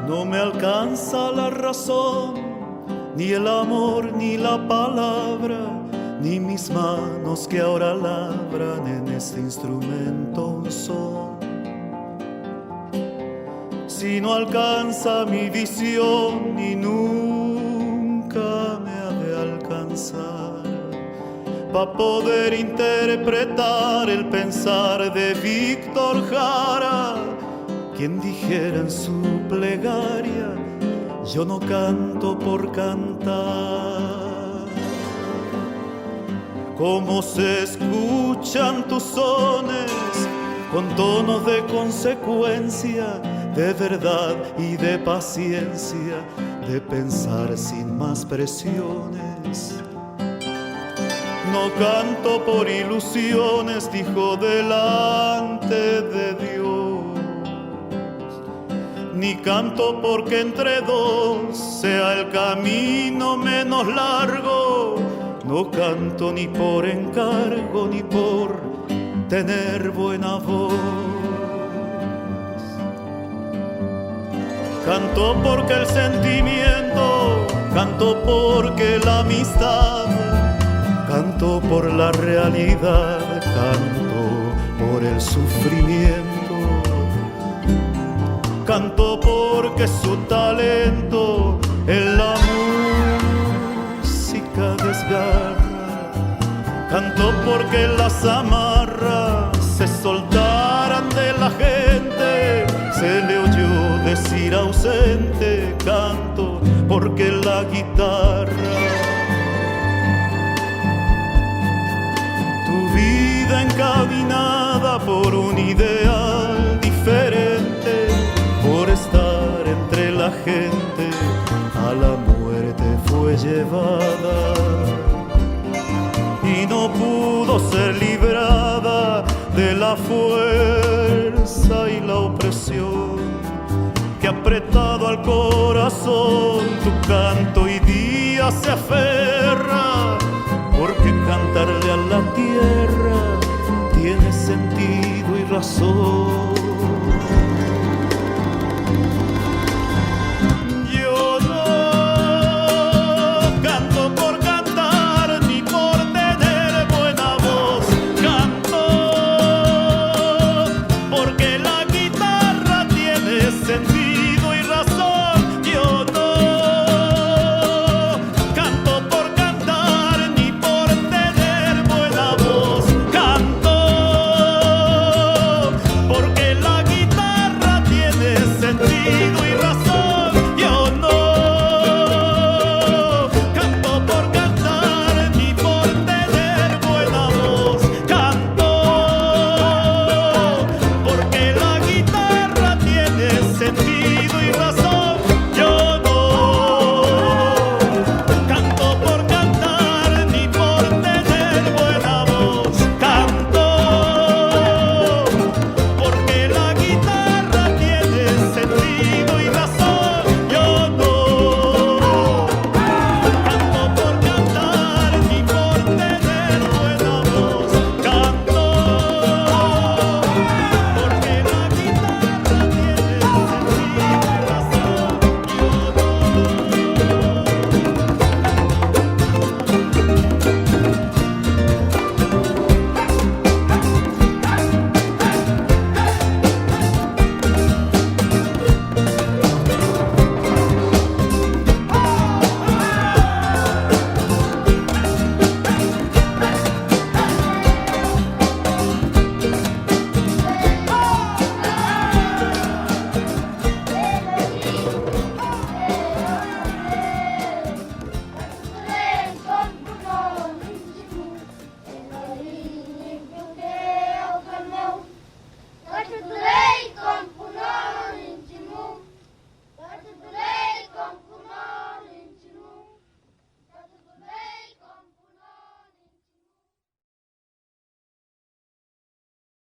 No me alcanza la razón, ni el amor, ni la palabra, ni mis manos que ahora labran en este instrumento un son. Si no alcanza mi visión, ni nunca me ha de alcanzar, pa' poder interpretar el pensar de Víctor Jara, quien dijera en su plegaria: yo no canto por cantar. Cómo se escuchan tus sones con tonos de consecuencia, de verdad y de paciencia, de pensar sin más presiones. No canto por ilusiones, dijo delante de Dios, ni canto porque entre dos sea el camino menos largo. No canto ni por encargo, ni por tener buena voz. Canto porque el sentimiento, canto porque la amistad, canto por la realidad, canto por el sufrimiento, canto porque su talento en la música desgarra, canto porque las amarras se soltaran de la gente, se le oyó decir ausente, canto porque la guitarra, tu vida encaminada por un ideal diferente, por estar entre la gente, a la muerte fue llevada y no pudo ser librada de la fuerza y la opresión que apretado al corazón tu canto y día se aferra, porque cantarle a la tierra tiene sentido y razón. Sentido